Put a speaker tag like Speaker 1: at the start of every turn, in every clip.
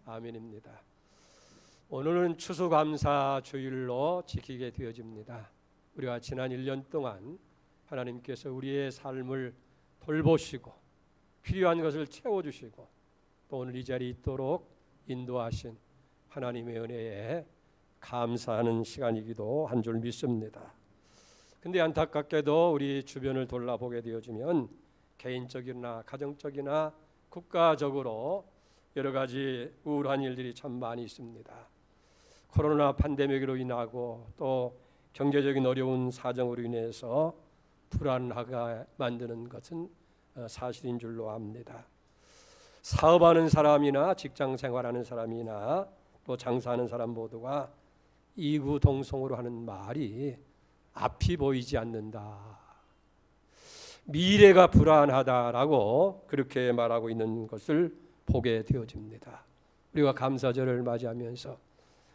Speaker 1: 아멘입니다. 오늘은 추수감사 주일로 지키게 되어집니다. 우리가 지난 1년 동안 하나님께서 우리의 삶을 돌보시고 필요한 것을 채워주시고 또 오늘 이 자리에 있도록 인도하신 하나님의 은혜에 감사하는 시간이기도 한 줄 믿습니다. 근데 안타깝게도 우리 주변을 돌아보게 되어지면 개인적이나 가정적이나 국가적으로 여러 가지 우울한 일들이 참 많이 있습니다. 코로나 팬데믹으로 인하고 또 경제적인 어려운 사정으로 인해서 불안하게 만드는 것은 사실인 줄로 압니다. 사업하는 사람이나 직장 생활하는 사람이나 또 장사하는 사람 모두가 이구동성으로 하는 말이 앞이 보이지 않는다, 미래가 불안하다라고 그렇게 말하고 있는 것을 보게 되어집니다. 우리가 감사절을 맞이하면서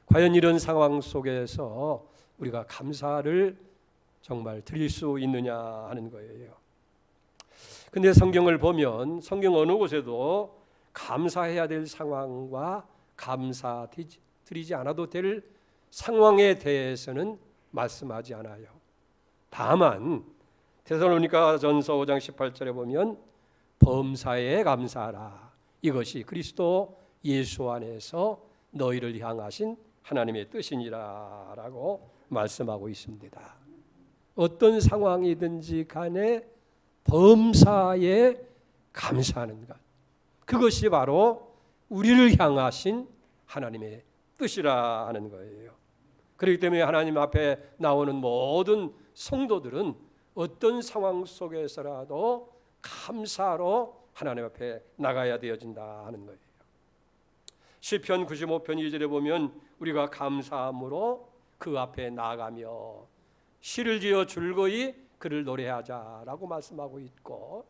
Speaker 1: 과연 이런 상황 속에서 우리가 감사를 정말 드릴 수 있느냐 하는 거예요. 근데 성경을 보면 성경 어느 곳에도 감사해야 될 상황과 감사 드리지 않아도 될 상황에 대해서는 말씀하지 않아요. 다만 데살로니가전서 5장 18절에 보면 범사에 감사하라, 이것이 그리스도 예수 안에서 너희를 향하신 하나님의 뜻이니라 라고 말씀하고 있습니다. 어떤 상황이든지 간에 범사에 감사하는 것, 그것이 바로 우리를 향하신 하나님의 뜻이라 하는 거예요. 그렇기 때문에 하나님 앞에 나오는 모든 성도들은 어떤 상황 속에서라도 감사로 하나님 앞에 나가야 되어진다 하는 거예요. 시편 95편 2절에 보면 우리가 감사함으로 그 앞에 나가며 시를 지어 즐거이 그를 노래하자라고 말씀하고 있고,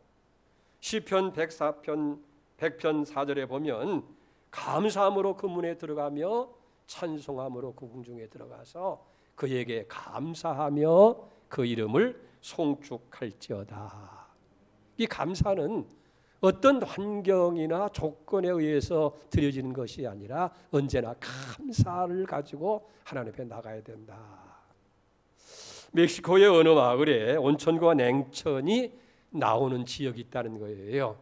Speaker 1: 시편 104편 100편 4절에 보면 감사함으로 그 문에 들어가며 찬송함으로 그 궁중에 들어가서 그에게 감사하며 그 이름을 송축할지어다. 이 감사는 어떤 환경이나 조건에 의해서 드려지는 것이 아니라 언제나 감사를 가지고 하나님 앞에 나가야 된다. 멕시코의 어느 마을에 온천과 냉천이 나오는 지역이 있다는 거예요.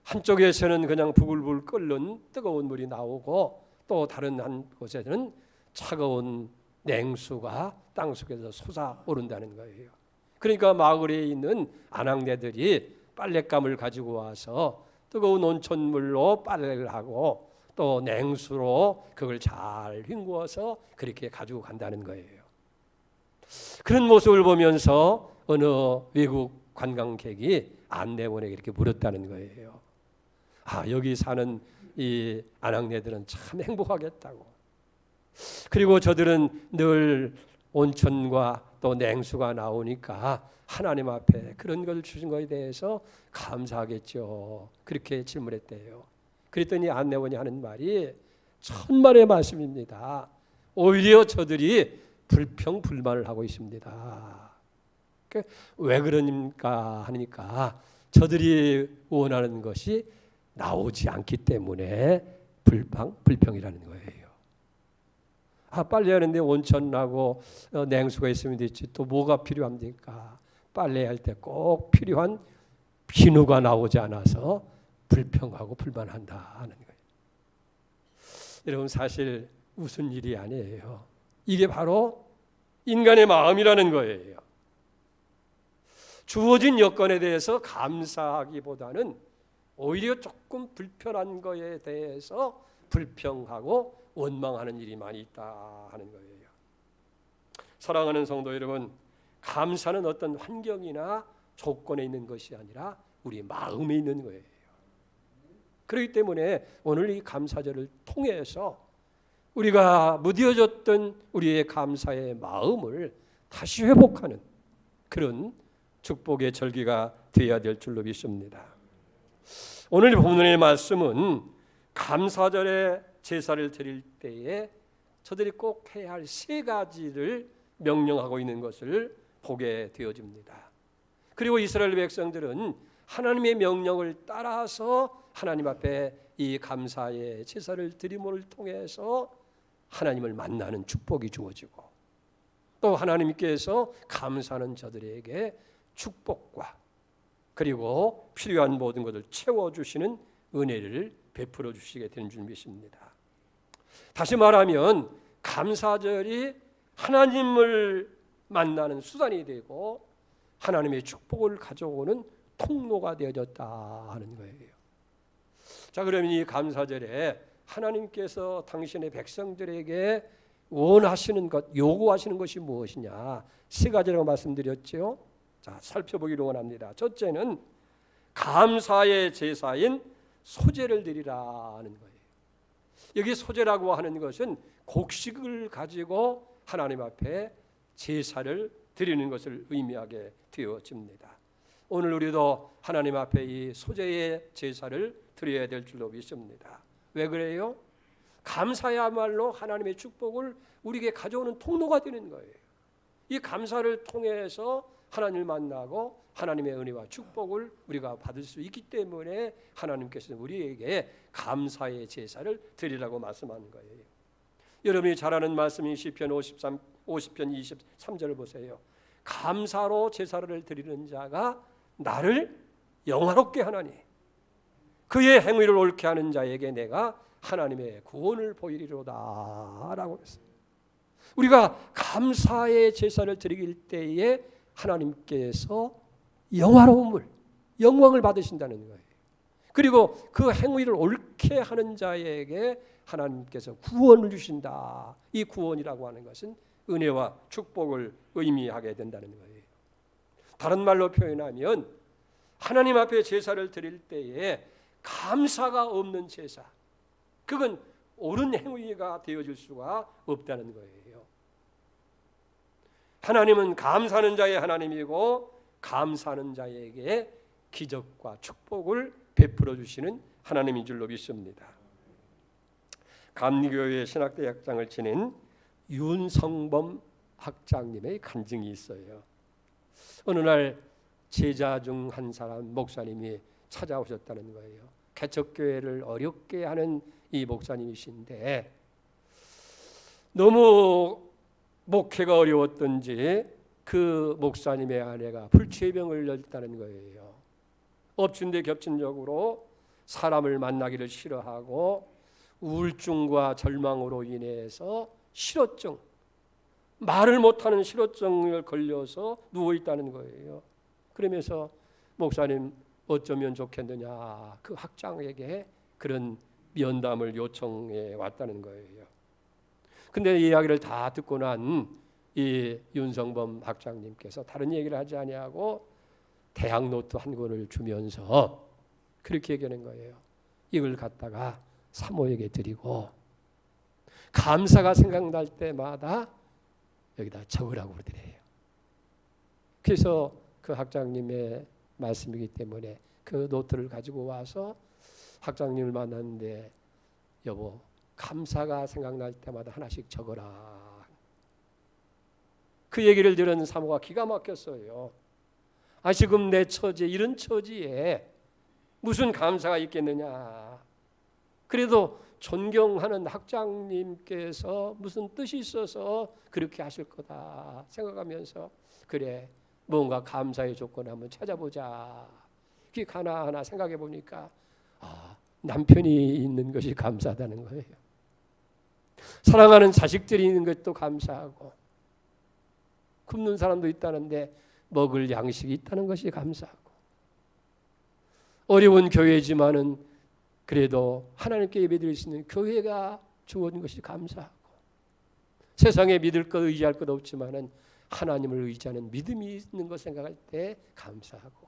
Speaker 1: 한쪽에서는 그냥 부글부글 끓는 뜨거운 물이 나오고 또 다른 한 곳에는 차가운 냉수가 땅속에서 솟아오른다는 거예요. 그러니까 마을에 있는 아낙네들이 빨랫감을 가지고 와서 뜨거운 온천물로 빨래를 하고 또 냉수로 그걸 잘 헹구어서 그렇게 가지고 간다는 거예요. 그런 모습을 보면서 어느 외국 관광객이 안내원에게 이렇게 물었다는 거예요. 여기 사는 이 아낙네들은 참 행복하겠다고. 그리고 저들은 늘 온천과 또 냉수가 나오니까 하나님 앞에 그런 걸 주신 것에 대해서 감사하겠죠. 그렇게 질문했대요. 그랬더니 안내원이 하는 말이 천만의 말씀입니다. 오히려 저들이 불평불만을 하고 있습니다. 왜 그러니까 하니까 저들이 원하는 것이 나오지 않기 때문에 불평이라는 거예요. 빨래하는데 온천하고 냉수가 있으면 되지 또 뭐가 필요합니까? 빨래할 때 꼭 필요한 비누가 나오지 않아서 불평하고 불만한다 하는 거예요. 여러분, 사실 무슨 일이 아니에요. 이게 바로 인간의 마음이라는 거예요. 주어진 여건에 대해서 감사하기보다는 오히려 조금 불편한 거에 대해서 불평하고 원망하는 일이 많이 있다 하는 거예요. 사랑하는 성도 여러분, 감사는 어떤 환경이나 조건에 있는 것이 아니라 우리 마음에 있는 거예요. 그렇기 때문에 오늘 이 감사절을 통해서 우리가 무뎌졌던 우리의 감사의 마음을 다시 회복하는 그런 축복의 절기가 되어야 될 줄로 믿습니다. 오늘 본문의 말씀은 감사절에 제사를 드릴 때에 저들이 꼭 해야 할 세 가지를 명령하고 있는 것을 보게 되어집니다. 그리고 이스라엘 백성들은 하나님의 명령을 따라서 하나님 앞에 이 감사의 제사를 드림을 통해서 하나님을 만나는 축복이 주어지고 또 하나님께서 감사하는 저들에게 축복과 그리고 필요한 모든 것을 채워주시는 은혜를 베풀어 주시게 되는 줄 믿습니다. 다시 말하면 감사절이 하나님을 만나는 수단이 되고 하나님의 축복을 가져오는 통로가 되어졌다 하는 거예요. 자, 그러면 이 감사절에 하나님께서 당신의 백성들에게 원하시는 것, 요구하시는 것이 무엇이냐? 세 가지라고 말씀드렸죠. 자, 살펴보기를 원합니다. 첫째는 감사의 제사인 소제를 드리라는 거예요. 여기 소제라고 하는 것은 곡식을 가지고 하나님 앞에 제사를 드리는 것을 의미하게 되어집니다. 오늘 우리도 하나님 앞에 이 소제의 제사를 드려야 될 줄로 믿습니다. 왜 그래요? 감사야말로 하나님의 축복을 우리에게 가져오는 통로가 되는 거예요. 이 감사를 통해서 하나님을 만나고 하나님의 은혜와 축복을 우리가 받을 수 있기 때문에 하나님께서는 우리에게 감사의 제사를 드리라고 말씀하는 거예요. 여러분이 잘 아는 말씀인 시편 50편 23절을 보세요. 감사로 제사를 드리는 자가 나를 영화롭게 하나니 그의 행위를 옳게 하는 자에게 내가 하나님의 구원을 보이리로다 라고 했어요. 우리가 감사의 제사를 드릴 때에 하나님께서 영화로움을, 영광을 받으신다는 거예요. 그리고 그 행위를 옳게 하는 자에게 하나님께서 구원을 주신다. 이 구원이라고 하는 것은 은혜와 축복을 의미하게 된다는 거예요. 다른 말로 표현하면 하나님 앞에 제사를 드릴 때에 감사가 없는 제사, 그건 옳은 행위가 되어질 수가 없다는 거예요. 하나님은 감사하는 자의 하나님이고 감사하는 자에게 기적과 축복을 베풀어 주시는 하나님인 줄로 믿습니다. 감리교회 신학대학장을 지닌 윤성범 학장님의 간증이 있어요. 어느 날 제자 중 한 사람 목사님이 찾아오셨다는 거예요. 개척교회를 어렵게 하는 이 목사님이신데 너무 목회가 어려웠던지 그 목사님의 아내가 불치병을 앓았다는 거예요. 엎친 데 겹친적으로 사람을 만나기를 싫어하고 우울증과 절망으로 인해서 실어증, 말을 못하는 실어증을 걸려서 누워있다는 거예요. 그러면서 목사님 어쩌면 좋겠느냐 그 학장에게 그런 면담을 요청해 왔다는 거예요. 근데 이 이야기를 다 듣고 난 이 윤성범 학장님께서 다른 얘기를 하지 아니하고 대학 노트 한 권을 주면서 그렇게 얘기하는 거예요. 이걸 갖다가 사모에게 드리고 감사가 생각날 때마다 여기다 적으라고 그러더래요. 그래서 그 학장님의 말씀이기 때문에 그 노트를 가지고 와서 학장님을 만났는데 여보 감사가 생각날 때마다 하나씩 적어라. 그 얘기를 들은 사모가 기가 막혔어요. 아 지금 내 처지 이런 처지에 무슨 감사가 있겠느냐. 그래도 존경하는 학장님께서 무슨 뜻이 있어서 그렇게 하실 거다 생각하면서 그래 뭔가 감사의 조건 한번 찾아보자. 그게 하나하나 생각해 보니까 남편이 있는 것이 감사하다는 거예요. 사랑하는 자식들이 있는 것도 감사하고 굶는 사람도 있다는데 먹을 양식이 있다는 것이 감사하고 어려운 교회지만은 그래도 하나님께 예배드릴 수 있는 교회가 주어진 것이 감사하고 세상에 믿을 것 의지할 것 없지만은 하나님을 의지하는 믿음이 있는 것 생각할 때 감사하고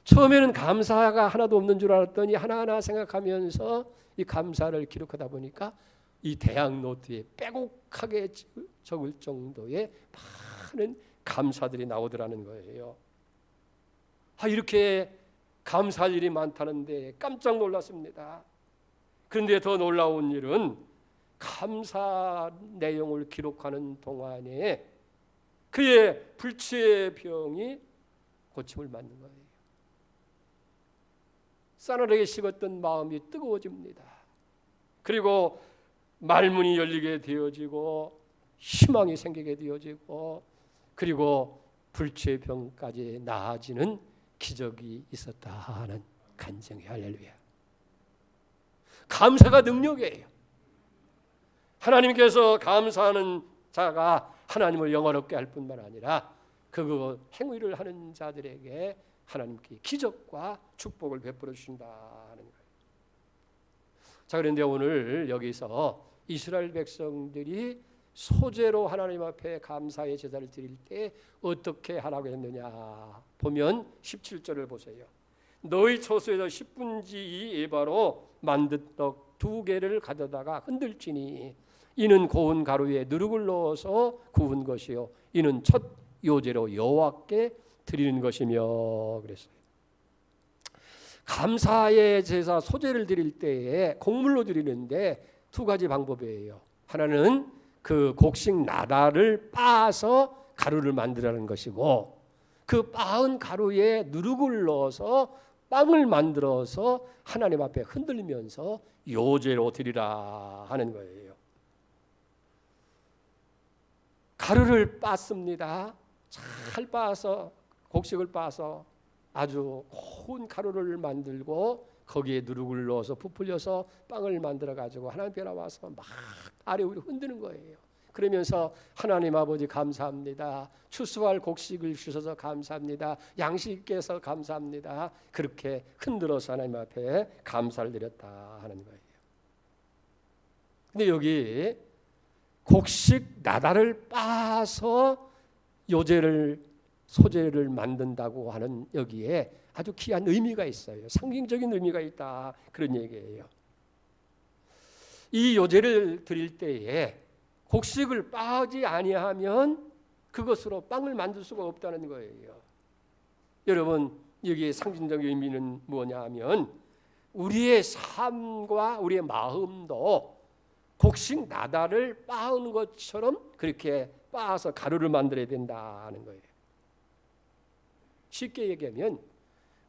Speaker 1: 처음에는 감사가 하나도 없는 줄 알았더니 하나하나 생각하면서 이 감사를 기록하다 보니까 이 대학 노트에 빼곡하게 적을 정도의 많은 감사들이 나오더라는 거예요. 이렇게 감사할 일이 많다는데 깜짝 놀랐습니다. 그런데 더 놀라운 일은 감사 내용을 기록하는 동안에 그의 불치의 병이 고침을 맞는 거예요. 싸늘하게 식었던 마음이 뜨거워집니다. 그리고 말문이 열리게 되어지고 희망이 생기게 되어지고 그리고 불치병까지 나아지는 기적이 있었다 하는 간증이 할렐루야. 감사가 능력이에요. 하나님께서 감사하는 자가 하나님을 영화롭게 할 뿐만 아니라 그 행위를 하는 자들에게 하나님께 기적과 축복을 베풀어 주신다는 거예요. 자, 그런데 오늘 여기서 이스라엘 백성들이 소제로 하나님 앞에 감사의 제사를 드릴 때 어떻게 하라고 했느냐 보면 17절을 보세요. 너희 초소에서 10분지 2 에바로 만든 떡 2개를 가져다가 흔들지니 이는 고운 가루에 누룩을 넣어서 구운 것이요 이는 첫 요제로 여호와께 드리는 것이며 그랬어요. 감사의 제사 소제를 드릴 때에 곡물로 드리는데 2가지 방법이에요. 하나는 그 곡식 나달을 빻아서 가루를 만들라는 것이고 그 빻은 가루에 누룩을 넣어서 빵을 만들어서 하나님 앞에 흔들면서 요제로 드리라 하는 거예요. 가루를 빻습니다. 잘 빻아서 곡식을 빻아서 아주 고운 가루를 만들고 거기에 누룩을 넣어서 부풀려서 빵을 만들어 가지고 하나님 앞에 나와서 막 아래 위로 흔드는 거예요. 그러면서 하나님 아버지 감사합니다. 추수할 곡식을 주셔서 감사합니다. 양식 있게 해서 감사합니다. 그렇게 흔들어서 하나님 앞에 감사를 드렸다 하는 거예요. 근데 여기 곡식 나달을 빻아서 요제를 소제를 만든다고 하는 여기에 아주 귀한 의미가 있어요. 상징적인 의미가 있다 그런 얘기예요. 이 요제를 드릴 때에 곡식을 빻지 아니하면 그것으로 빵을 만들 수가 없다는 거예요. 여러분 여기에 상징적인 의미는 뭐냐 하면 우리의 삶과 우리의 마음도 곡식 나달을 빻은 것처럼 그렇게 빻아서 가루를 만들어야 된다는 거예요. 쉽게 얘기하면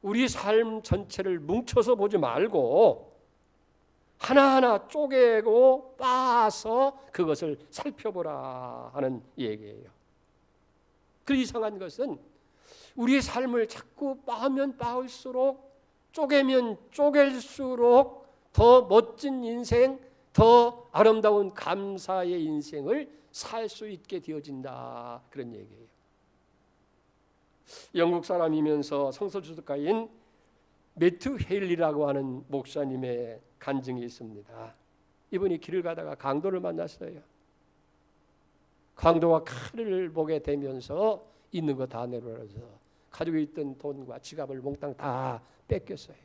Speaker 1: 우리 삶 전체를 뭉쳐서 보지 말고 하나하나 쪼개고 빻아서 그것을 살펴보라 하는 얘기예요. 그 이상한 것은 우리의 삶을 자꾸 빻으면 빻을수록 쪼개면 쪼갤수록 더 멋진 인생, 더 아름다운 감사의 인생을 살 수 있게 되어진다 그런 얘기예요. 영국 사람이면서 성서주석가인 매튜 헤일리라고 하는 목사님의 간증이 있습니다. 이분이 길을 가다가 강도를 만났어요. 강도가 칼을 보게 되면서 있는 거 다 내려놔서 가지고 있던 돈과 지갑을 몽땅 다 뺏겼어요.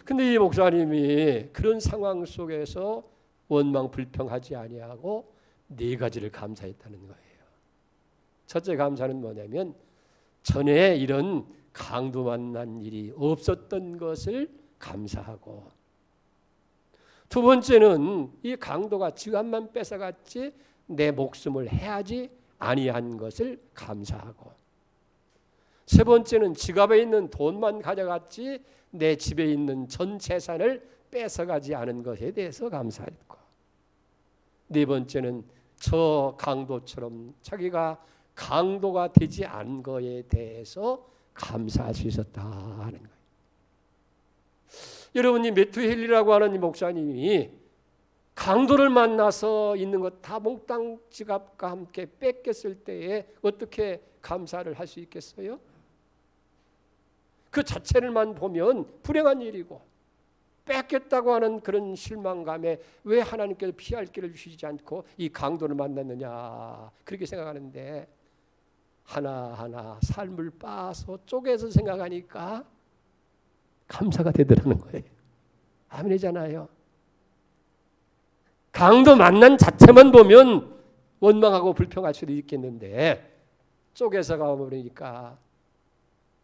Speaker 1: 근데 이 목사님이 그런 상황 속에서 원망 불평하지 아니하고 4가지를 감사했다는 거예요. 첫째 감사는 뭐냐면 전에 이런 강도 만난 일이 없었던 것을 감사하고, 두 번째는 이 강도가 지갑만 뺏어갔지 내 목숨을 해하지 아니한 것을 감사하고, 세 번째는 지갑에 있는 돈만 가져갔지 내 집에 있는 전 재산을 뺏어가지 않은 것에 대해서 감사했고, 네 번째는 저 강도처럼 자기가 강도가 되지 않은 것에 대해서 감사할 수 있었다 하는 거예요. 여러분, 이 매튜 헬리라고 하는 이 목사님이 강도를 만나서 있는 것 다 몽땅 지갑과 함께 뺏겼을 때에 어떻게 감사를 할 수 있겠어요? 그 자체를만 보면 불행한 일이고, 뺏겼다고 하는 그런 실망감에 왜 하나님께서 피할 길을 주시지 않고 이 강도를 만났느냐 그렇게 생각하는데, 하나하나 삶을 빻아서 쪼개서 생각하니까 감사가 되더라는 거예요. 아멘이잖아요. 강도 만난 자체만 보면 원망하고 불평할 수도 있겠는데, 쪼개서 가버리니까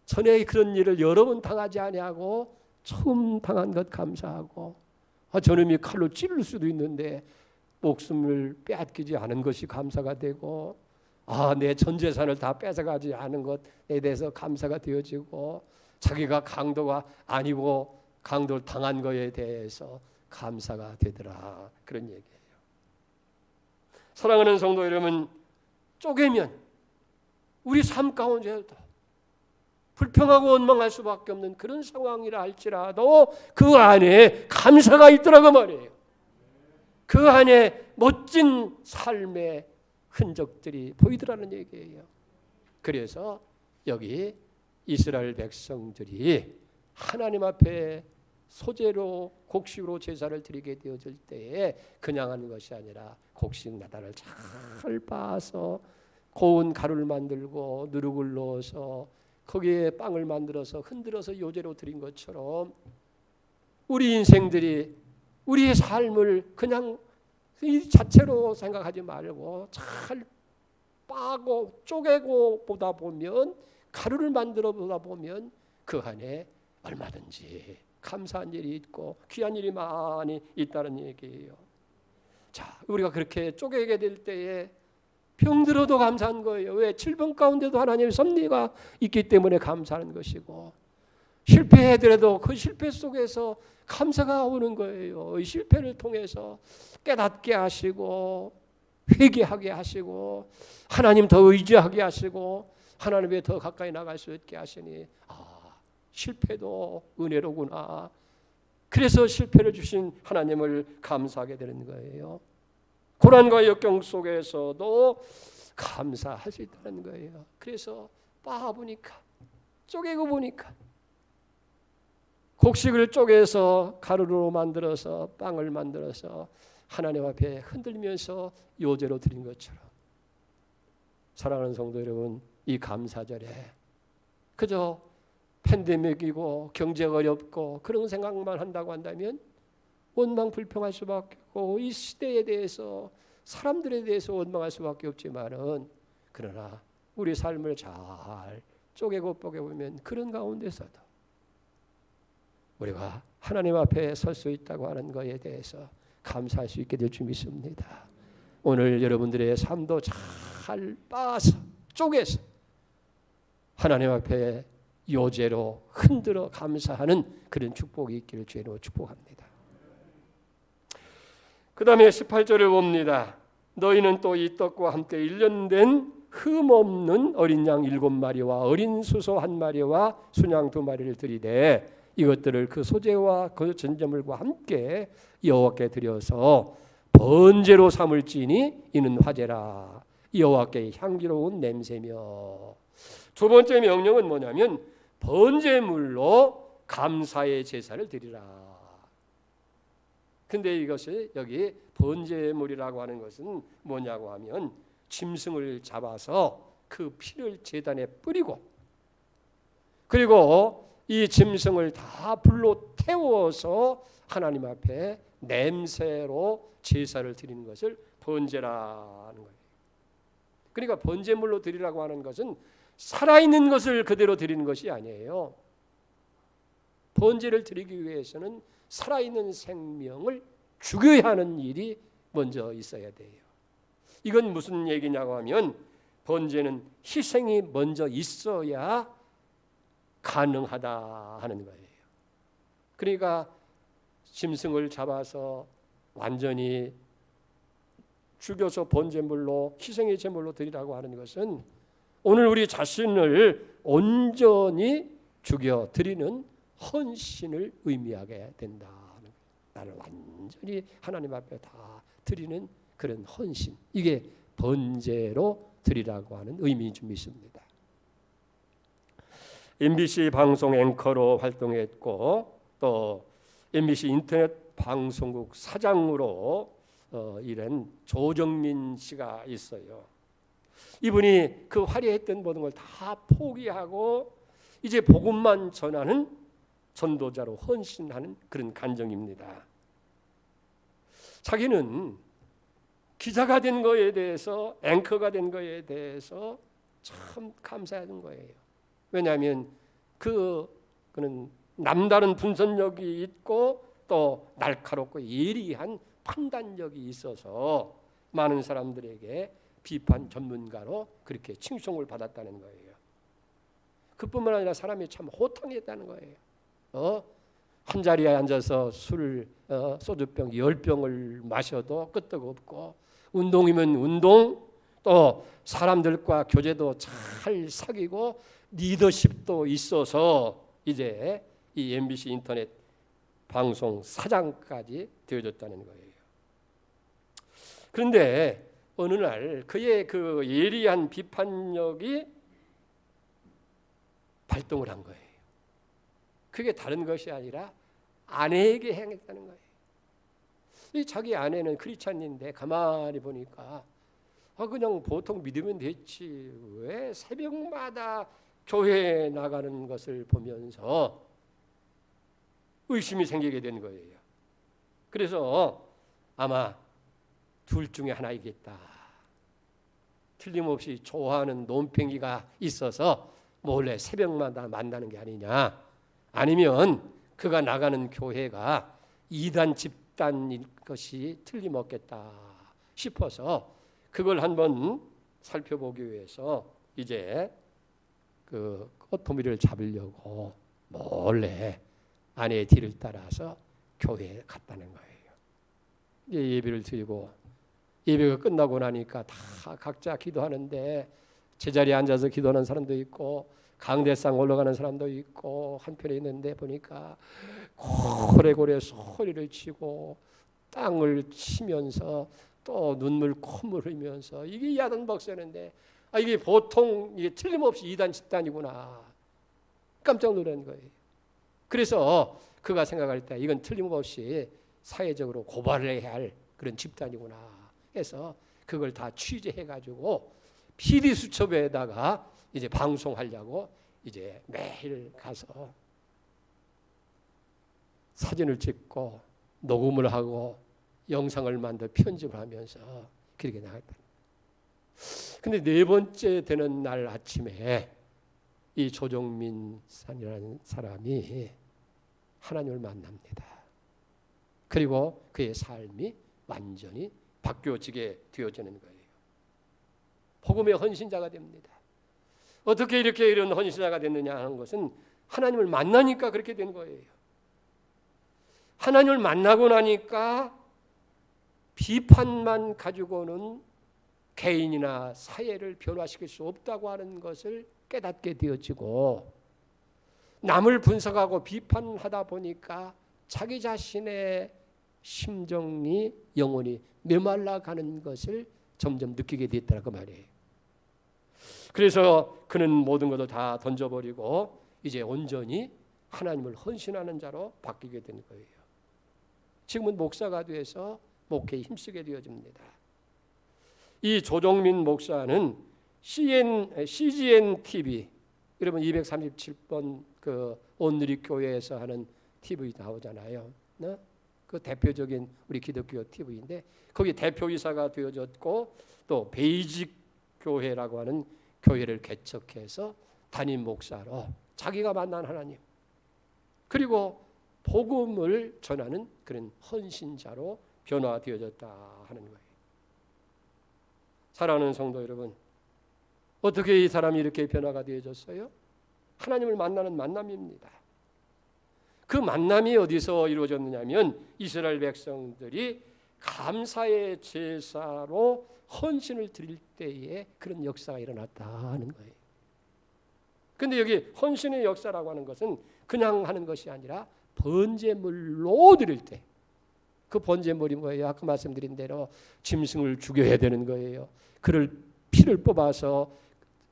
Speaker 1: 전에 그런 일을 여러 번 당하지 아니하고 처음 당한 것 감사하고, 저놈이 칼로 찌를 수도 있는데 목숨을 빼앗기지 않은 것이 감사가 되고, 내 전 재산을 다 뺏어가지 않은 것에 대해서 감사가 되어지고, 자기가 강도가 아니고 강도를 당한 거에 대해서 감사가 되더라. 그런 얘기예요. 사랑하는 성도 여러분, 쪼개면 우리 삶 가운데도 불평하고 원망할 수밖에 없는 그런 상황이라 할지라도 그 안에 감사가 있더라고 말이에요. 그 안에 멋진 삶의 흔적들이 보이더라는 얘기예요. 그래서 여기 이스라엘 백성들이 하나님 앞에 소제로 곡식으로 제사를 드리게 되어질 때에 그냥 하는 것이 아니라 곡식 나달을 잘 빻아서 고운 가루를 만들고 누룩을 넣어서 거기에 빵을 만들어서 흔들어서 요제로 드린 것처럼 우리 인생들이 우리의 삶을 그냥 이 자체로 생각하지 말고 잘 빻고 쪼개고 보다 보면 가루를 만들어 보다 보면 그 안에 얼마든지 감사한 일이 있고 귀한 일이 많이 있다는 얘기예요. 자, 우리가 그렇게 쪼개게 될 때에 병들어도 감사한 거예요. 왜? 질병 가운데도 하나님의 섭리가 있기 때문에 감사하는 것이고, 실패하더라도 그 실패 속에서 감사가 오는 거예요. 이 실패를 통해서 깨닫게 하시고 회개하게 하시고 하나님 더 의지하게 하시고 하나님에 더 가까이 나갈 수 있게 하시니 실패도 은혜로구나. 그래서 실패를 주신 하나님을 감사하게 되는 거예요. 고난과 역경 속에서도 감사할 수 있다는 거예요. 그래서 빻아보니까 쪼개고 보니까 곡식을 쪼개서 가루로 만들어서 빵을 만들어서 하나님 앞에 흔들면서 요제로 드린 것처럼, 사랑하는 성도 여러분, 이 감사절에 그저 팬데믹이고 경제가 어렵고 그런 생각만 한다고 한다면 원망 불평할 수밖에 없고 이 시대에 대해서 사람들에 대해서 원망할 수밖에 없지만은, 그러나 우리 삶을 잘 쪼개고 뽀개보면 그런 가운데서도 우리가 하나님 앞에 설 수 있다고 하는 것에 대해서 감사할 수 있게 될 줄 믿습니다. 오늘 여러분들의 삶도 잘 빻아서 쪼개서 하나님 앞에 요제로 흔들어 감사하는 그런 축복이 있기를 주로 축복합니다. 그 다음에 18절을 봅니다. 너희는 또 이 떡과 함께 1년 된 흠없는 어린 양 7마리와 어린 수소 1마리와 순양 2마리를 드리되 이것들을 그 소제와 그 전제물과 함께 여호와께 드려서 번제로 삼을지니 이는 화제라. 여호와께 향기로운 냄새며. 두 번째 명령은 뭐냐면 번제물로 감사의 제사를 드리라. 근데 이것이 여기 번제물이라고 하는 것은 뭐냐고 하면 짐승을 잡아서 그 피를 제단에 뿌리고 그리고 이 짐승을 다 불로 태워서 하나님 앞에 냄새로 제사를 드리는 것을 번제라는 거예요. 그러니까 번제물로 드리라고 하는 것은 살아있는 것을 그대로 드리는 것이 아니에요. 번제를 드리기 위해서는 살아있는 생명을 죽여야 하는 일이 먼저 있어야 돼요. 이건 무슨 얘기냐고 하면 번제는 희생이 먼저 있어야 가능하다 하는 거예요. 그러니까 짐승을 잡아서 완전히 죽여서 번제물로 희생의 제물로 드리라고 하는 것은 오늘 우리 자신을 온전히 죽여 드리는 헌신을 의미하게 된다. 나를 완전히 하나님 앞에 다 드리는 그런 헌신, 이게 번제로 드리라고 하는 의미인 줄 믿습니다. MBC 방송 앵커로 활동했고 또 MBC 인터넷 방송국 사장으로 일한 조정민 씨가 있어요. 이분이 그 화려했던 모든 걸 다 포기하고 이제 복음만 전하는 전도자로 헌신하는 그런 간증입니다. 자기는 기자가 된 거에 대해서, 앵커가 된 거에 대해서 참 감사하는 거예요. 왜냐하면 그는 남다른 분석력이 있고 또 날카롭고 예리한 판단력이 있어서 많은 사람들에게 비판 전문가로 그렇게 칭송을 받았다는 거예요. 그뿐만 아니라 사람이 참 호탕했다는 거예요. 한 자리에 앉아서 술 소주병 10병을 마셔도 끄떡 없고, 운동이면 운동, 또 사람들과 교제도 잘 사귀고 리더십도 있어서 이제 이 MBC 인터넷 방송 사장까지 되어졌다는 거예요. 그런데 어느 날 그의 그 예리한 비판력이 발동을 한 거예요. 그게 다른 것이 아니라 아내에게 행했다는 거예요. 이 자기 아내는 크리스찬인데 가만히 보니까 그냥 보통 믿으면 됐지, 왜 새벽마다 교회에 나가는 것을 보면서 의심이 생기게 된 거예요. 그래서 아마 둘 중에 하나이겠다. 틀림없이 좋아하는 논팽이가 있어서 몰래 새벽마다 만나는 게 아니냐, 아니면 그가 나가는 교회가 이단 집단일 것이 틀림없겠다 싶어서 그걸 한번 살펴보기 위해서 이제 그 꼬투미를 잡으려고 몰래 아내의 뒤를 따라서 교회에 갔다는 거예요. 이제 예배를 드리고 예배가 끝나고 나니까 다 각자 기도하는데 제자리에 앉아서 기도하는 사람도 있고 강대상 올라가는 사람도 있고, 한편에 있는데 보니까 고래고래 소리를 치고 땅을 치면서 또 눈물 콧물 흘리면서, 이게 야단 박사는데 이게 보통 이게 틀림없이 이단 집단이구나 깜짝 놀란 거예요. 그래서 그가 생각할 때 이건 틀림없이 사회적으로 고발을 해야 할 그런 집단이구나 해서 그걸 다 취재해가지고 PD수첩에다가 이제 방송하려고 이제 매일 가서 사진을 찍고 녹음을 하고 영상을 만들어 편집을 하면서 그렇게 나갔다. 근데 네 번째 되는 날 아침에 이 조정민 산이라는 사람이 하나님을 만납니다. 그리고 그의 삶이 완전히 바뀌어지게 되어지는 거예요. 복음의 헌신자가 됩니다. 어떻게 이렇게 이런 헌신자가 됐느냐 하는 것은 하나님을 만나니까 그렇게 된 거예요. 하나님을 만나고 나니까 비판만 가지고는 개인이나 사회를 변화시킬 수 없다고 하는 것을 깨닫게 되어지고, 남을 분석하고 비판하다 보니까 자기 자신의 심정이 영혼이 메말라가는 것을 점점 느끼게 됐다고 말이에요. 그래서 그는 모든 것을 다 던져버리고 이제 온전히 하나님을 헌신하는 자로 바뀌게 된 거예요. 지금은 목사가 돼서 목회에 힘쓰게 되어집니다. 이 조정민 목사는 CGN TV, 여러분 237번 그 온누리교회에서 하는 TV 나오잖아요. 그 대표적인 우리 기독교 TV인데 거기 대표이사가 되어졌고, 또 베이직 교회라고 하는 교회를 개척해서 담임 목사로 자기가 만난 하나님, 그리고 복음을 전하는 그런 헌신자로 변화되어졌다 하는 거예요. 사랑하는 성도 여러분, 어떻게 이 사람이 이렇게 변화가 되어졌어요? 하나님을 만나는 만남입니다. 그 만남이 어디서 이루어졌느냐면 이스라엘 백성들이 감사의 제사로 헌신을 드릴 때에 그런 역사가 일어났다 하는 거예요. 그런데 여기 헌신의 역사라고 하는 것은 그냥 하는 것이 아니라 번제물로 드릴 때, 그 번제물이 뭐예요? 아까 말씀드린 대로 짐승을 죽여야 되는 거예요. 그를 피를 뽑아서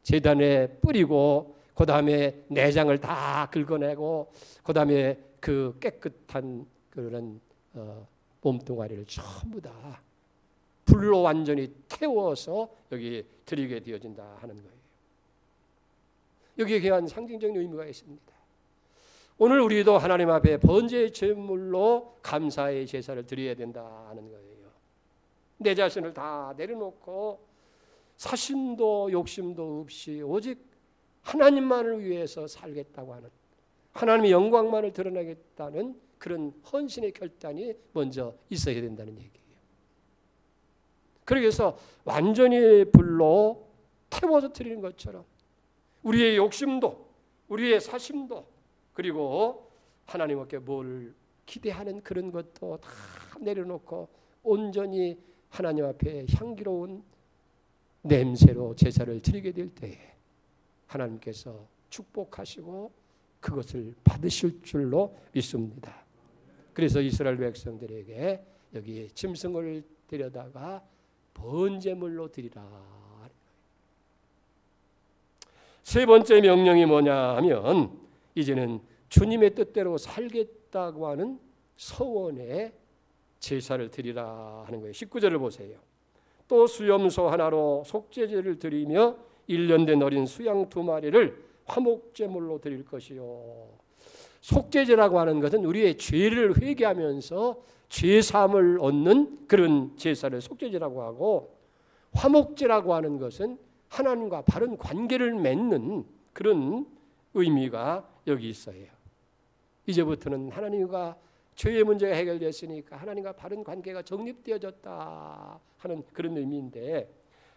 Speaker 1: 제단에 뿌리고 그 다음에 내장을 다 긁어내고 그 다음에 그 깨끗한 그런 몸뚱아리를 전부 다 불로 완전히 태워서 여기 드리게 되어진다 하는 거예요. 여기에 귀한 상징적인 의미가 있습니다. 오늘 우리도 하나님 앞에 번제의 제물로 감사의 제사를 드려야 된다 하는 거예요. 내 자신을 다 내려놓고 사심도 욕심도 없이 오직 하나님만을 위해서 살겠다고 하는, 하나님의 영광만을 드러내겠다는 그런 헌신의 결단이 먼저 있어야 된다는 얘기예요. 그래서 완전히 불로 태워서 드리는 것처럼 우리의 욕심도 우리의 사심도, 그리고 하나님께 뭘 기대하는 그런 것도 다 내려놓고 온전히 하나님 앞에 향기로운 냄새로 제사를 드리게 될 때에 하나님께서 축복하시고 그것을 받으실 줄로 믿습니다. 그래서 이스라엘 백성들에게 여기 짐승을 데려다가 번제물로 드리라. 세 번째 명령이 뭐냐 하면 이제는 주님의 뜻대로 살겠다고 하는 서원의 제사를 드리라 하는 거예요. 19절을 보세요. 또 수염소 하나로 속죄제를 드리며 1년 된 어린 수양 2마리를 화목제물로 드릴 것이요. 속죄제라고 하는 것은 우리의 죄를 회개하면서 죄사함을 얻는 그런 제사를 속죄제라고 하고, 화목제라고 하는 것은 하나님과 바른 관계를 맺는 그런 의미가 여기 있어요. 이제부터는 하나님과 죄의 문제가 해결됐으니까 하나님과 바른 관계가 정립되어졌다 하는 그런 의미인데,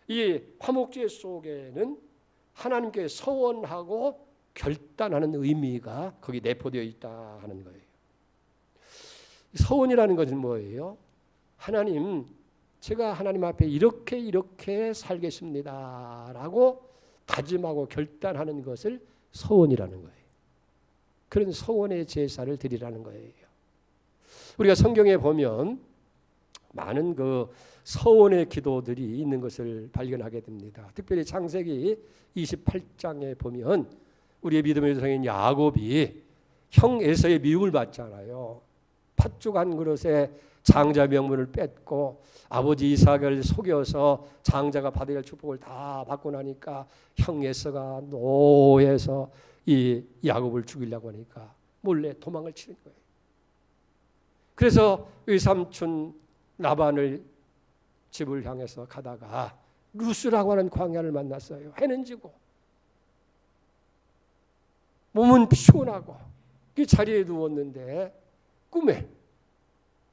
Speaker 1: 이 화목제 속에는 하나님께 서원하고 결단하는 의미가 거기 내포되어 있다 하는 거예요. 서원이라는 것은 뭐예요? 하나님, 제가 하나님 앞에 이렇게 살겠습니다 라고 다짐하고 결단하는 것을 서원이라는 거예요. 그런 서원의 제사를 드리라는 거예요. 우리가 성경에 보면 많은 그 서원의 기도들이 있는 것을 발견하게 됩니다. 특별히 창세기 28장에 보면 우리의 믿음의 조상인 야곱이 형 에서의 미움을 받잖아요. 팥죽 한 그릇에 장자 명분을 뺏고 아버지 이삭을 속여서 장자가 받아야 할 축복을 다 받고 나니까 형 에서가 노해서 이 야곱을 죽이려고 하니까 몰래 도망을 치는 거예요. 그래서 외삼촌 라반을 집을 향해서 가다가 루스라고 하는 광야를 만났어요. 해는 지고 몸은 피곤하고 그 자리에 누웠는데 꿈에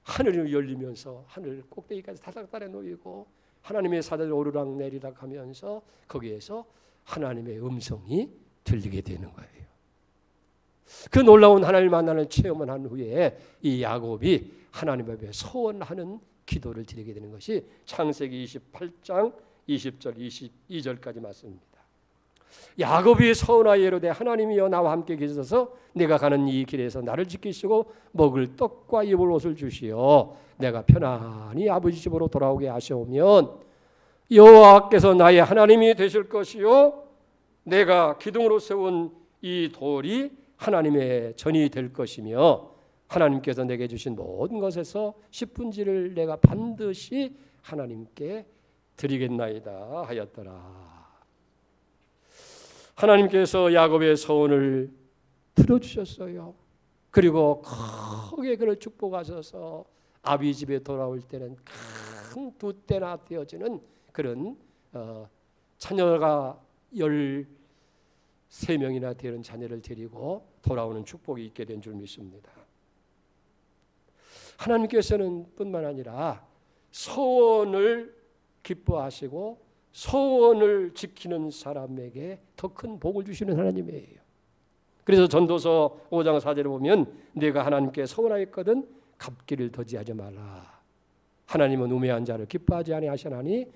Speaker 1: 하늘이 열리면서 하늘 꼭대기까지 다닥다닥 놓이고 하나님의 사자들 오르락 내리락 하면서 거기에서 하나님의 음성이 들리게 되는 거예요. 그 놀라운 하나님을 만나는 체험을 한 후에 이 야곱이 하나님 앞에 서원하는 기도를 드리게 되는 것이 창세기 28장 20절 22절까지 말씀입니다. 야곱이 서원하여 이르되 하나님이여 나와 함께 계셔서 내가 가는 이 길에서 나를 지키시고 먹을 떡과 입을 옷을 주시어 내가 편안히 아버지 집으로 돌아오게 하시오면 여호와께서 나의 하나님이 되실 것이요 내가 기둥으로 세운 이 돌이 하나님의 전이 될 것이며 하나님께서 내게 주신 모든 것에서 10분지를 내가 반드시 하나님께 드리겠나이다 하였더라. 하나님께서 야곱의 소원을 들어주셨어요. 그리고 크게 그를 축복하셔서 아비 집에 돌아올 때는 큰 2때나 되어지는 그런 자녀가 13명이나 되는 자녀를 데리고 돌아오는 축복이 있게 된 줄 믿습니다. 하나님께서는 뿐만 아니라 소원을 기뻐하시고 소원을 지키는 사람에게 더 큰 복을 주시는 하나님이에요. 그래서 전도서 5장 4절에 보면 내가 하나님께 소원하였거든 갚기를 더디하지 말라. 하나님은 우매한 자를 기뻐하지 아니하시나니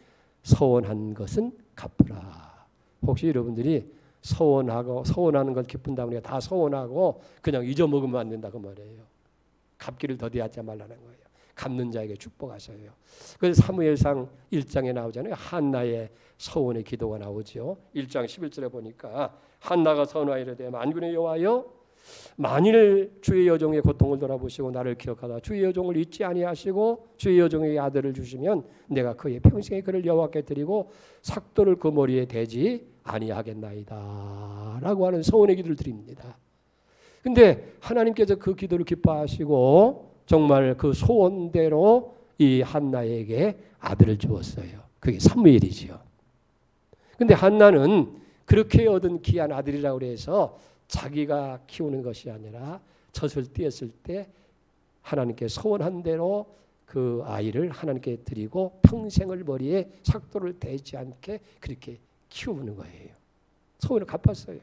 Speaker 1: 소원한 것은 갚으라. 혹시 여러분들이 소원하는 걸 기쁜다고 우리가 다 소원하고 그냥 잊어먹으면 안 된다 그 말이에요. 갚기를 더디하지 말라는 거예요. 갚는 자에게 축복하셔요. 그래서 사무엘상 1장에 나오잖아요. 한나의 서원의 기도가 나오죠. 1장 11절에 보니까 한나가 서원하여 이르되 만군의 여호와여 만일 주의 여종의 고통을 돌아보시고 나를 기억하다 주의 여종을 잊지 아니하시고 주의 여종에게 아들을 주시면 내가 그의 평생에 그를 여호와께 드리고 삭도를 그 머리에 대지 아니하겠나이다 라고 하는 서원의 기도를 드립니다. 근데 하나님께서 그 기도를 기뻐하시고 정말 그 소원대로 이 한나에게 아들을 주었어요. 그게 사무엘이지요. 근데 한나는 그렇게 얻은 귀한 아들이라고 해서 자기가 키우는 것이 아니라 젖을 띄었을 때 하나님께 소원한 대로 그 아이를 하나님께 드리고 평생을 머리에 삭도를 대지 않게 그렇게 키우는 거예요. 소원을 갚았어요.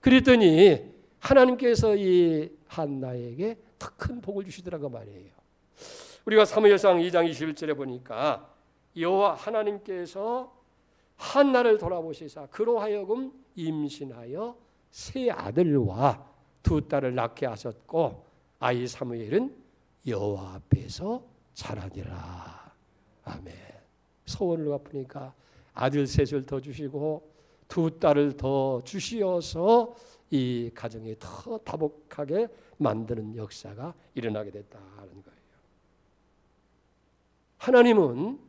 Speaker 1: 그랬더니 하나님께서 이 한나에게 더 큰 복을 주시더라고 말이에요. 우리가 사무엘상 2장 21절에 보니까 여호와 하나님께서 한나를 돌아보시사 그로 하여금 임신하여 세 아들과 두 딸을 낳게 하셨고 아이 사무엘은 여호와 앞에서 자라니라. 아멘. 소원을 갚으니까 아들 셋을 더 주시고 두 딸을 더 주시어서 이 가정이 더 다복하게 만드는 역사가 일어나게 됐다는 거예요. 하나님은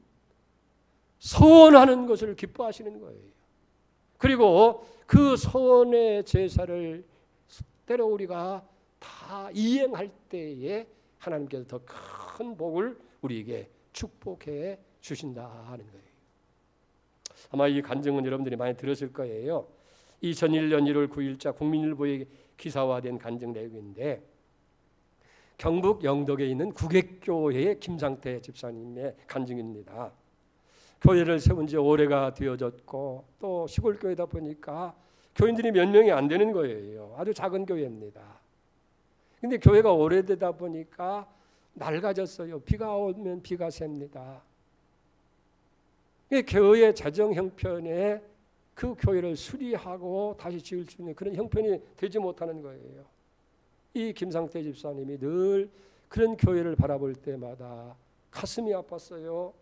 Speaker 1: 소원하는 것을 기뻐하시는 거예요. 그리고 그 소원의 제사를 때로 우리가 다 이행할 때에 하나님께서 더 큰 복을 우리에게 축복해 주신다 하는 거예요. 아마 이 간증은 여러분들이 많이 들었을 거예요. 2001년 1월 9일자 국민일보에 기사화된 간증 내용인데 경북 영덕에 있는 구객교회의 김상태 집사님의 간증입니다. 교회를 세운 지 오래가 되어졌고 또 시골 교회다 보니까 교인들이 몇 명이 안 되는 거예요. 아주 작은 교회입니다. 근데 교회가 오래되다 보니까 낡아졌어요. 비가 오면 비가 셉니다. 교회 재정 형편에 그 교회를 수리하고 다시 지을 수 있는 그런 형편이 되지 못하는 거예요. 이 김상태 집사님이 늘 그런 교회를 바라볼 때마다 가슴이 아팠어요.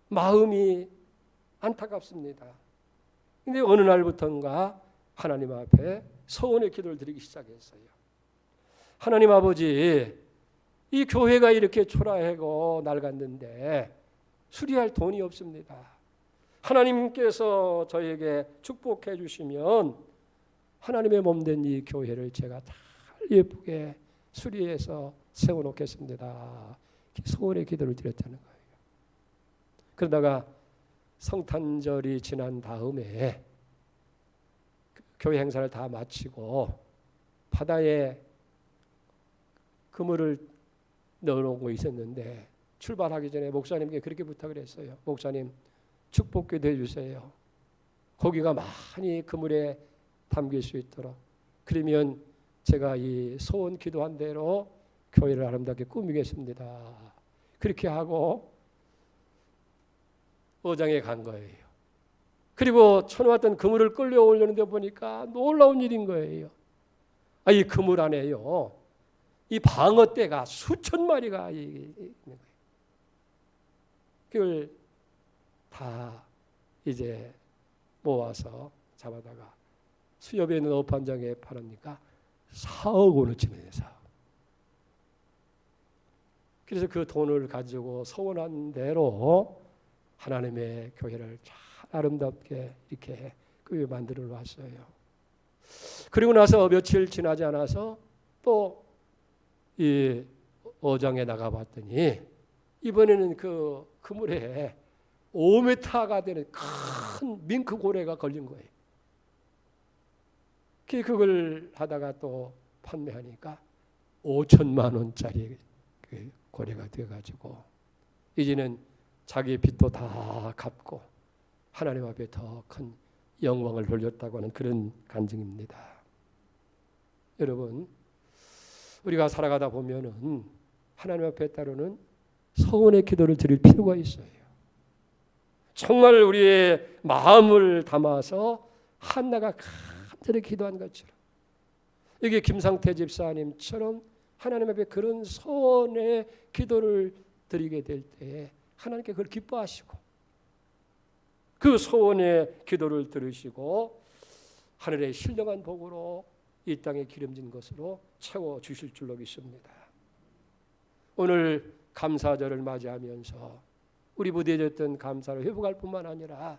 Speaker 1: 마음이 안타깝습니다. 근데 어느 날부터인가 하나님 앞에 소원의 기도를 드리기 시작했어요. 하나님 아버지, 이 교회가 이렇게 초라하고 낡았는데 수리할 돈이 없습니다. 하나님께서 저에게 축복해 주시면 하나님의 몸된 이 교회를 제가 잘 예쁘게 수리해서 세워놓겠습니다. 소원의 기도를 드렸다는 거예요. 그러다가 성탄절이 지난 다음에 교회 행사를 다 마치고 바다에 그물을 넣어놓고 있었는데 출발하기 전에 목사님께 그렇게 부탁을 했어요. 목사님, 축복기도 해주세요. 고기가 많이 그물에 담길 수 있도록. 그러면 제가 이 소원 기도한 대로 교회를 아름답게 꾸미겠습니다. 그렇게 하고 어장에 간 거예요. 그리고 쳐놓았던 그물을 끌려오려는데 보니까 놀라운 일인 거예요. 이 그물 안에요, 이 방어떼가 수천 마리가 있는 거예요. 그걸 다 이제 모아서 잡아다가 수협에 있는 어판장에 팔으니까 4억 원어치네요. 4억. 그래서 그 돈을 가지고 소원한 대로 하나님의 교회를 잘 아름답게 이렇게 만들어 놨어요. 그리고 나서 며칠 지나지 않아서 또 이 어장에 나가봤더니 이번에는 그 그물에 5m가 되는 큰 밍크 고래가 걸린 거예요. 그걸 하다가 또 판매하니까 5천만 원짜리 그 고래가 되어가지고 이제는 자기 빚도 다 갚고 하나님 앞에 더 큰 영광을 돌렸다고 하는 그런 간증입니다. 여러분, 우리가 살아가다 보면은 하나님 앞에 따르는 소원의 기도를 드릴 필요가 있어요. 정말 우리의 마음을 담아서 한나가 간절히 기도한 것처럼 여기 김상태 집사님처럼 하나님 앞에 그런 소원의 기도를 드리게 될 때에 하나님께 그걸 기뻐하시고 그 소원의 기도를 들으시고 하늘의 신령한 복으로 이 땅에 기름진 것으로 채워주실 줄로 믿습니다. 오늘 감사절을 맞이하면서 우리 무뎌졌던 감사를 회복할 뿐만 아니라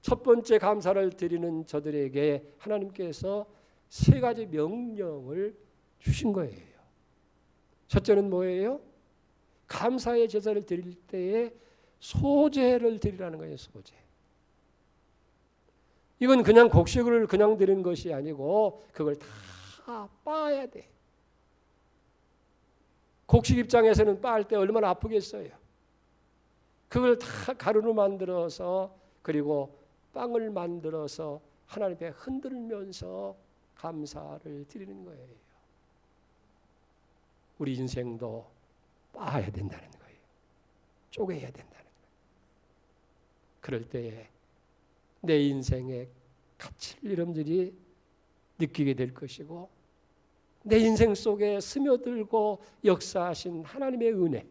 Speaker 1: 첫 번째 감사를 드리는 저들에게 하나님께서 세 가지 명령을 주신 거예요. 첫째는 뭐예요? 감사의 제사를 드릴 때에 소제를 드리라는 거예요. 소제. 이건 그냥 곡식을 그냥 드리는 것이 아니고 그걸 다 빻아야 돼. 곡식 입장에서는 빻을 때 얼마나 아프겠어요. 그걸 다 가루로 만들어서 그리고 빵을 만들어서 하나님 앞에 흔들면서 감사를 드리는 거예요. 우리 인생도 빠야 된다는 거예요. 쪼개야 된다는 거예요. 그럴 때에 내 인생의 가치를 여러분들이 느끼게 될 것이고, 내 인생 속에 스며들고 역사하신 하나님의 은혜,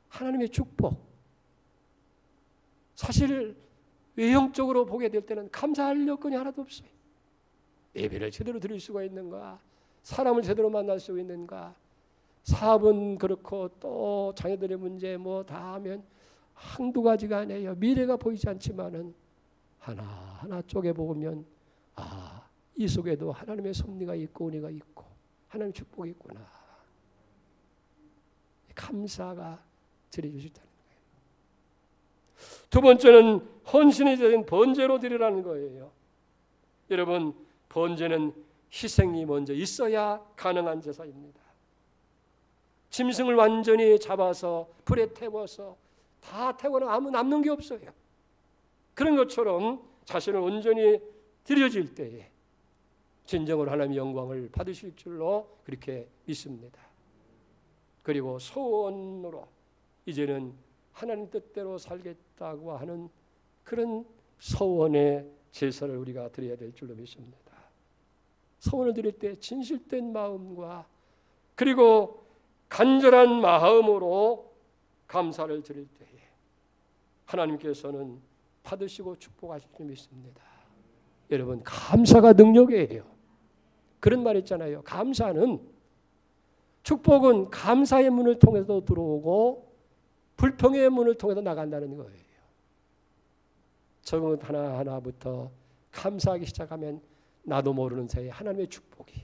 Speaker 1: 하나님의 축복, 사실 외형적으로 보게 될 때는 감사할 여건이 하나도 없어요. 예배를 제대로 드릴 수가 있는가? 사람을 제대로 만날 수 있는가? 사업은 그렇고 또 자녀들의 문제 뭐 다 하면 한두 가지가 아니에요. 미래가 보이지 않지만은 하나하나 쪼개보면 이 속에도 하나님의 섭리가 있고 은혜가 있고 하나님의 축복이 있구나. 감사가 드려질 수 있다는 거예요. 두 번째는 헌신이 된 번제로 드리라는 거예요. 여러분, 번제는 희생이 먼저 있어야 가능한 제사입니다. 짐승을 완전히 잡아서 불에 태워서 다 태워는 아무 남는 게 없어요. 그런 것처럼 자신을 온전히 드려질 때에 진정으로 하나님의 영광을 받으실 줄로 그렇게 믿습니다. 그리고 소원으로 이제는 하나님 뜻대로 살겠다고 하는 그런 소원의 제사를 우리가 드려야 될 줄로 믿습니다. 소원을 드릴 때 진실된 마음과 그리고 간절한 마음으로 감사를 드릴 때에 하나님께서는 받으시고 축복하실 줄 믿습니다. 여러분, 감사가 능력이에요. 그런 말 있잖아요. 감사는, 축복은 감사의 문을 통해서 들어오고 불평의 문을 통해서 나간다는 거예요. 적은 하나하나부터 감사하기 시작하면 나도 모르는 사이에 하나님의 축복이,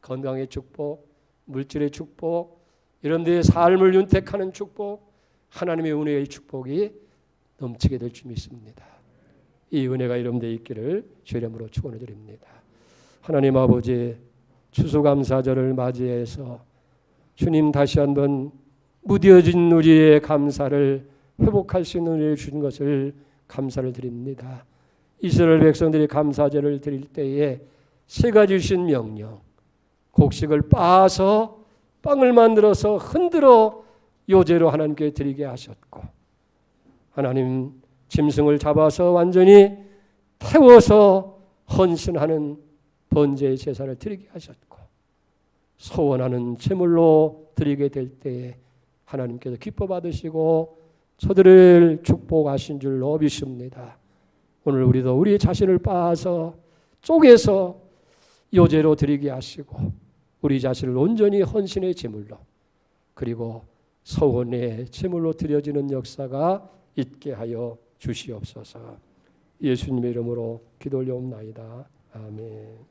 Speaker 1: 건강의 축복, 물질의 축복, 이런 데의 삶을 윤택하는 축복, 하나님의 은혜의 축복이 넘치게 될 줄 믿습니다. 이 은혜가 여러분들에 있기를 주의 이름으로 축원해 드립니다. 하나님 아버지, 추수감사절을 맞이해서 주님 다시 한번 무뎌진 우리의 감사를 회복할 수 있는 은혜를 주신 것을 감사를 드립니다. 이스라엘 백성들이 감사제를 드릴 때에 세 가지 주신 명령, 곡식을 빻아서 빵을 만들어서 흔들어 요제로 하나님께 드리게 하셨고, 하나님 짐승을 잡아서 완전히 태워서 헌신하는 번제의 제사를 드리게 하셨고, 소원하는 제물로 드리게 될 때에 하나님께서 기뻐 받으시고 저들을 축복하신 줄로 믿습니다. 오늘 우리도 우리 자신을 빻아서 쪼개서 요제로 드리게 하시고 우리 자신을 온전히 헌신의 제물로 그리고 소원의 제물로 드려지는 역사가 있게 하여 주시옵소서. 예수님의 이름으로 기도 올려옵나이다. 아멘.